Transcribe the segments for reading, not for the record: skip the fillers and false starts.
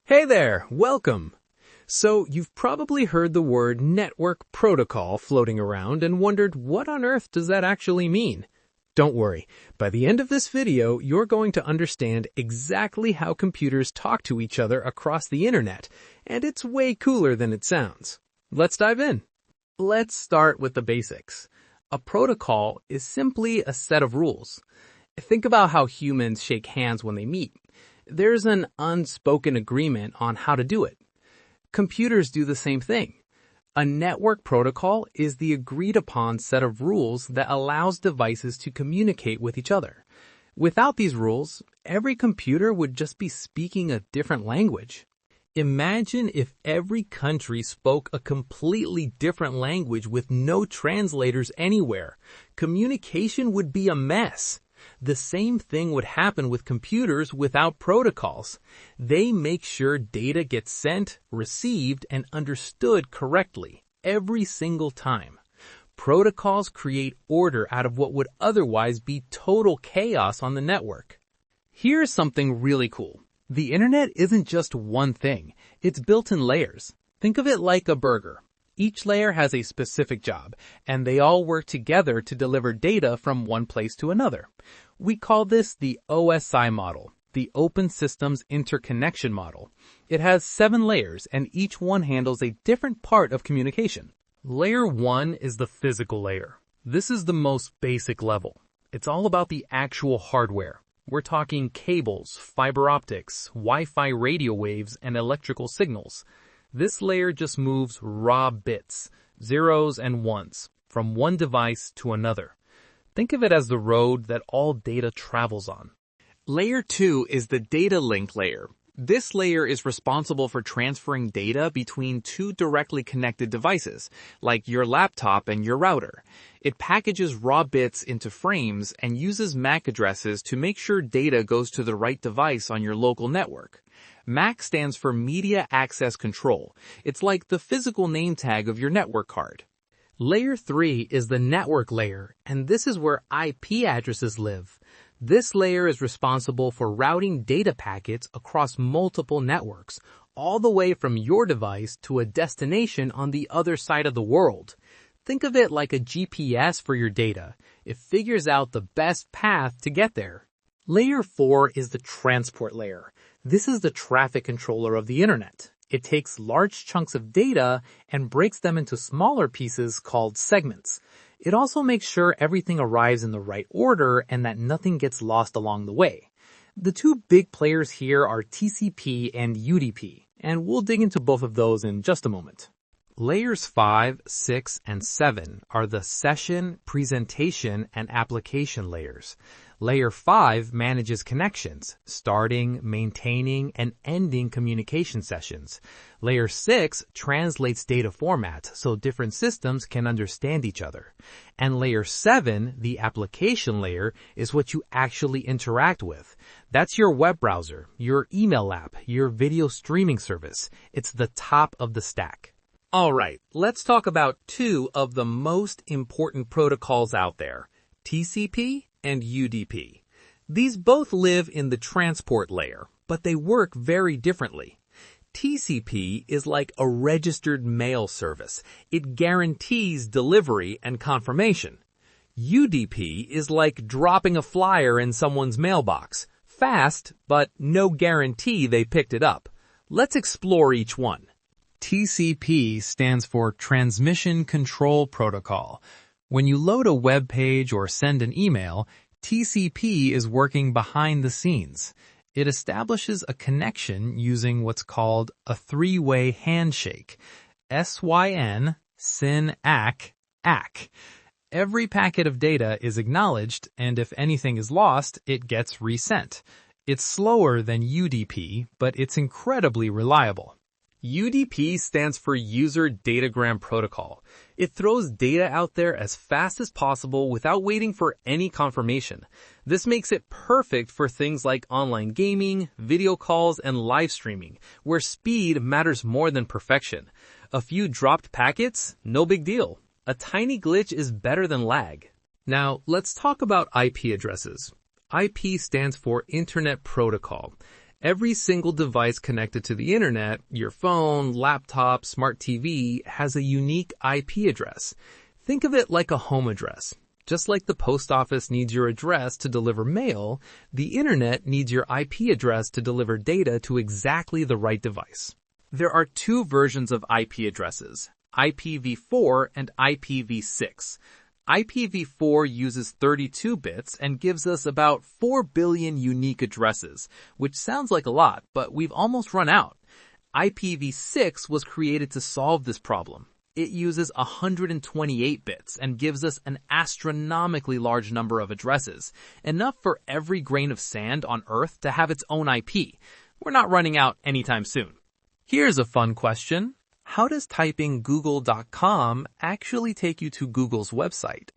Hey there, welcome. So you've probably heard the word network protocol floating around and wondered what on earth does that actually mean? Don't worry, by the end of this video, you're going to understand exactly how computers talk to each other across the internet, and it's way cooler than it sounds. Let's dive in. Let's start with the basics. A protocol is simply a set of rules. Think about how humans shake hands when they meet. There's an unspoken agreement on how to do it. Computers do the same thing. A network protocol is the agreed-upon set of rules that allows devices to communicate with each other. Without these rules, every computer would just be speaking a different language. Imagine if every country spoke a completely different language with no translators anywhere. Communication would be a mess. The same thing would happen with computers without protocols. They make sure data gets sent, received, and understood correctly every single time. Protocols create order out of what would otherwise be total chaos on the network. Here's something really cool. The internet isn't just one thing. It's built in layers. Think of it like a burger. Each layer has a specific job, and they all work together to deliver data from one place to another. We call this the OSI model, the Open Systems Interconnection model. It has 7 layers, and each one handles a different part of communication. Layer 1 is the physical layer. This is the most basic level. It's all about the actual hardware. We're talking cables, fiber optics, Wi-Fi radio waves, and electrical signals. This layer just moves raw bits, zeros and ones, from one device to another. Think of it as the road that all data travels on. Layer 2 is the data link layer. This layer is responsible for transferring data between two directly connected devices, like your laptop and your router. It packages raw bits into frames and uses MAC addresses to make sure data goes to the right device on your local network. MAC stands for Media Access Control. It's like the physical name tag of your network card. Layer 3 is the network layer, and this is where IP addresses live. This layer is responsible for routing data packets across multiple networks, all the way from your device to a destination on the other side of the world. Think of it like a GPS for your data. It figures out the best path to get there. Layer 4 is the transport layer. This is the traffic controller of the internet. It takes large chunks of data and breaks them into smaller pieces called segments. It also makes sure everything arrives in the right order and that nothing gets lost along the way. The two big players here are TCP and UDP, and we'll dig into both of those in just a moment. Layers 5, 6, and 7 are the session, presentation, and application layers. Layer 5 manages connections, starting, maintaining, and ending communication sessions. Layer 6 translates data formats so different systems can understand each other. And Layer 7, the application layer, is what you actually interact with. That's your web browser, your email app, your video streaming service. It's the top of the stack. All right, let's talk about two of the most important protocols out there, TCP and UDP. These both live in the transport layer, but they work very differently. TCP is like a registered mail service. It guarantees delivery and confirmation. UDP is like dropping a flyer in someone's mailbox. Fast, but no guarantee they picked it up. Let's explore each one. TCP stands for Transmission Control Protocol. When you load a web page or send an email, TCP is working behind the scenes. It establishes a connection using what's called a three-way handshake. SYN, SYN, ACK, ACK. Every packet of data is acknowledged, and if anything is lost, it gets resent. It's slower than UDP, but it's incredibly reliable. UDP stands for User Datagram Protocol. It throws data out there as fast as possible without waiting for any confirmation. This makes it perfect for things like online gaming, video calls, and live streaming, where speed matters more than perfection. A few dropped packets? No big deal. A tiny glitch is better than lag. Now, let's talk about IP addresses. IP stands for Internet Protocol. Every single device connected to the internet, your phone, laptop, smart TV, has a unique IP address. Think of it like a home address. Just like the post office needs your address to deliver mail, the internet needs your IP address to deliver data to exactly the right device. There are two versions of IP addresses, IPv4 and IPv6. IPv4 uses 32 bits and gives us about 4 billion unique addresses, which sounds like a lot, but we've almost run out. IPv6 was created to solve this problem. It uses 128 bits and gives us an astronomically large number of addresses, enough for every grain of sand on Earth to have its own IP. We're not running out anytime soon. Here's a fun question. How does typing google.com actually take you to Google's website?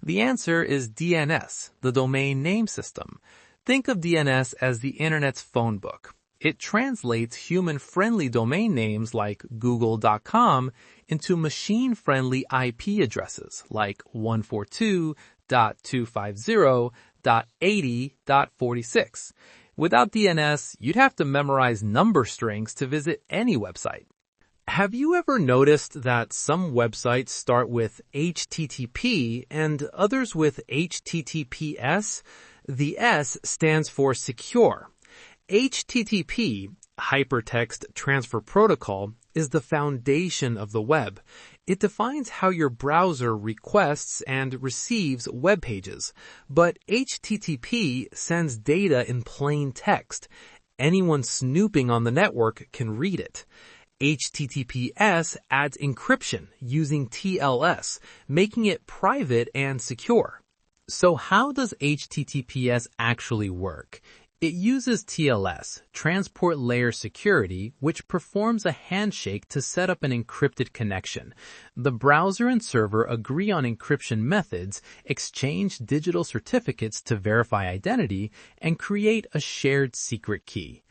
The answer is DNS, the domain name system. Think of DNS as the internet's phone book. It translates human-friendly domain names like google.com into machine-friendly IP addresses like 142.250.80.46. Without DNS, you'd have to memorize number strings to visit any website. Have you ever noticed that some websites start with HTTP and others with HTTPS? The S stands for secure. HTTP, Hypertext Transfer Protocol, is the foundation of the web. It defines how your browser requests and receives web pages. But HTTP sends data in plain text. Anyone snooping on the network can read it. HTTPS adds encryption using TLS, making it private and secure. So how does HTTPS actually work? It uses TLS, Transport Layer Security, which performs a handshake to set up an encrypted connection. The browser and server agree on encryption methods, exchange digital certificates to verify identity, and create a shared secret key.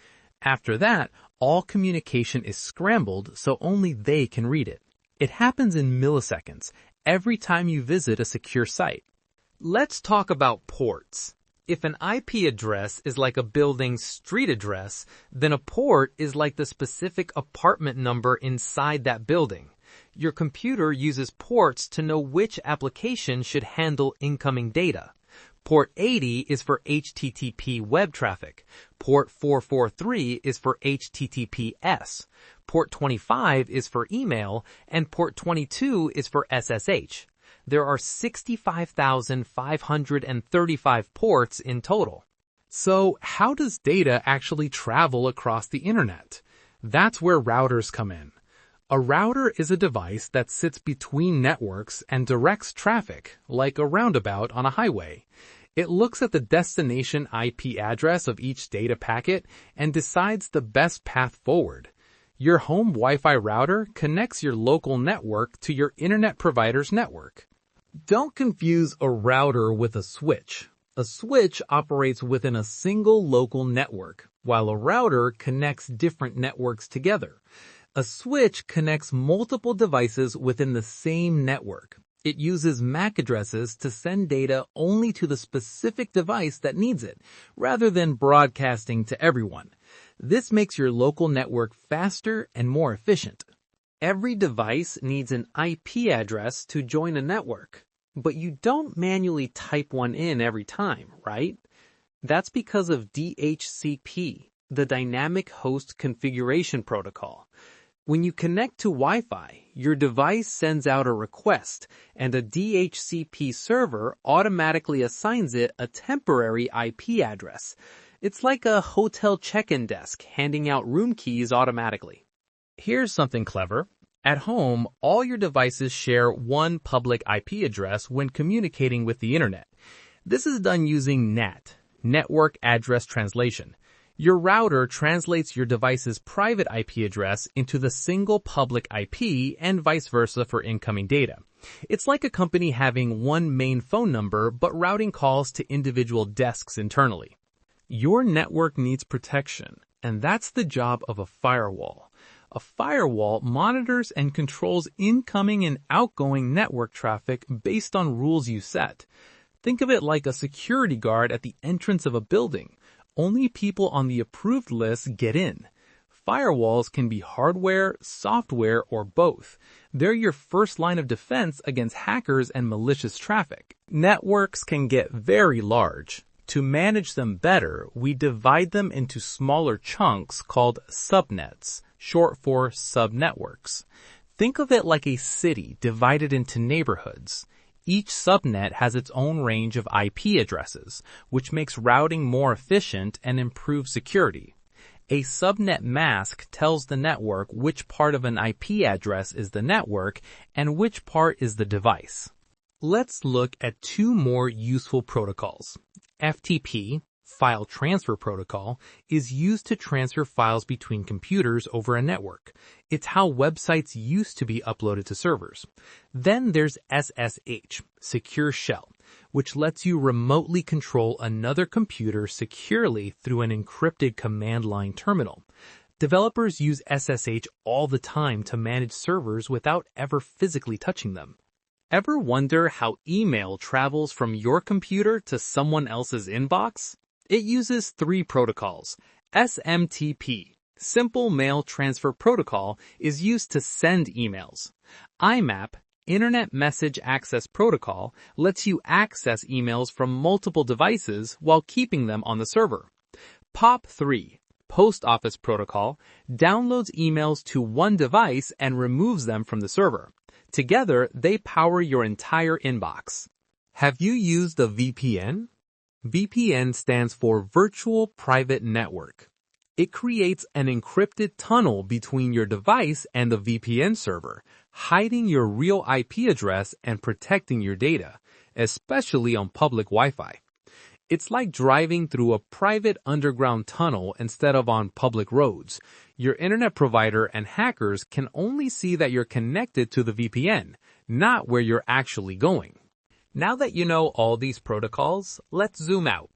After that, all communication is scrambled so only they can read it. It happens in milliseconds every time you visit a secure site. Let's talk about ports. If an IP address is like a building's street address, then a port is like the specific apartment number inside that building. Your computer uses ports to know which application should handle incoming data. Port 80 is for HTTP web traffic. Port 443 is for HTTPS. Port 25 is for email, and port 22 is for SSH. There are 65,535 ports in total. So how does data actually travel across the internet? That's where routers come in. A router is a device that sits between networks and directs traffic, like a roundabout on a highway. It looks at the destination IP address of each data packet and decides the best path forward. Your home Wi-Fi router connects your local network to your internet provider's network. Don't confuse a router with a switch. A switch operates within a single local network, while a router connects different networks together. A switch connects multiple devices within the same network. It uses MAC addresses to send data only to the specific device that needs it, rather than broadcasting to everyone. This makes your local network faster and more efficient. Every device needs an IP address to join a network, but you don't manually type one in every time, right? That's because of DHCP, the Dynamic Host Configuration Protocol. When you connect to Wi-Fi, your device sends out a request, and a DHCP server automatically assigns it a temporary IP address. It's like a hotel check-in desk handing out room keys automatically. Here's something clever. At home, all your devices share one public IP address when communicating with the internet. This is done using NAT, Network Address Translation. Your router translates your device's private IP address into the single public IP and vice versa for incoming data. It's like a company having one main phone number but routing calls to individual desks internally. Your network needs protection, and that's the job of a firewall. A firewall monitors and controls incoming and outgoing network traffic based on rules you set. Think of it like a security guard at the entrance of a building. Only people on the approved list get in. Firewalls can be hardware, software, or both. They're your first line of defense against hackers and malicious traffic. Networks can get very large. To manage them better, we divide them into smaller chunks called subnets, short for subnetworks. Think of it like a city divided into neighborhoods. Each subnet has its own range of IP addresses, which makes routing more efficient and improves security. A subnet mask tells the network which part of an IP address is the network and which part is the device. Let's look at two more useful protocols. FTP, File Transfer Protocol, is used to transfer files between computers over a network. It's how websites used to be uploaded to servers. Then there's SSH, Secure Shell, which lets you remotely control another computer securely through an encrypted command line terminal. Developers use SSH all the time to manage servers without ever physically touching them. Ever wonder how email travels from your computer to someone else's inbox? It uses three protocols. SMTP, Simple Mail Transfer Protocol, is used to send emails. IMAP, Internet Message Access Protocol, lets you access emails from multiple devices while keeping them on the server. POP3, Post Office Protocol, downloads emails to one device and removes them from the server. Together, they power your entire inbox. Have you used a VPN? VPN stands for Virtual Private Network. It creates an encrypted tunnel between your device and the VPN server, hiding your real IP address and protecting your data, especially on public Wi-Fi. It's like driving through a private underground tunnel instead of on public roads. Your internet provider and hackers can only see that you're connected to the VPN, not where you're actually going. Now that you know all these protocols, let's zoom out.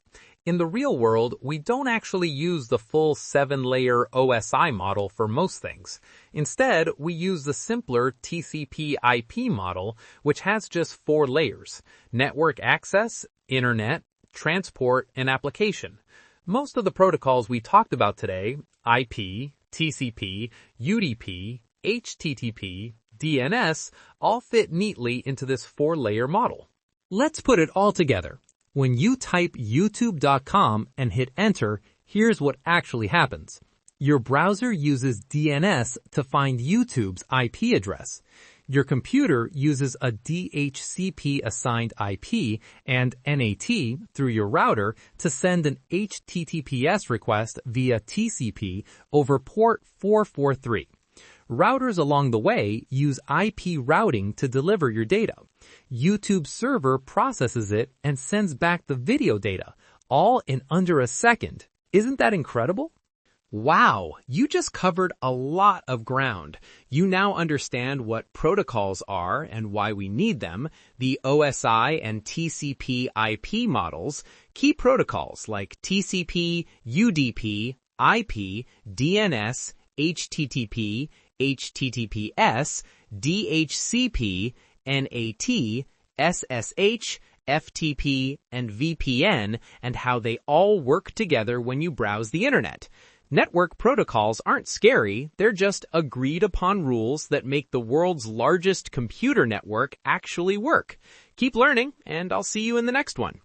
In the real world, we don't actually use the full 7-layer OSI model for most things. Instead, we use the simpler TCP IP model, which has just 4 layers: network access, internet, transport, and application. Most of the protocols we talked about today, IP, TCP, UDP, HTTP, DNS, all fit neatly into this 4-layer model. Let's put it all together. When you type youtube.com and hit enter, here's what actually happens. Your browser uses DNS to find YouTube's IP address. Your computer uses a DHCP assigned IP and NAT through your router to send an HTTPS request via TCP over port 443. Routers along the way use IP routing to deliver your data. YouTube's server processes it and sends back the video data, all in under a second. Isn't that incredible? Wow, you just covered a lot of ground. You now understand what protocols are and why we need them, the OSI and TCP IP models, key protocols like TCP, UDP, IP, DNS, HTTP, HTTPS, DHCP, NAT, SSH, FTP, and VPN, and how they all work together when you browse the internet. Network protocols aren't scary, they're just agreed upon rules that make the world's largest computer network actually work. Keep learning, and I'll see you in the next one.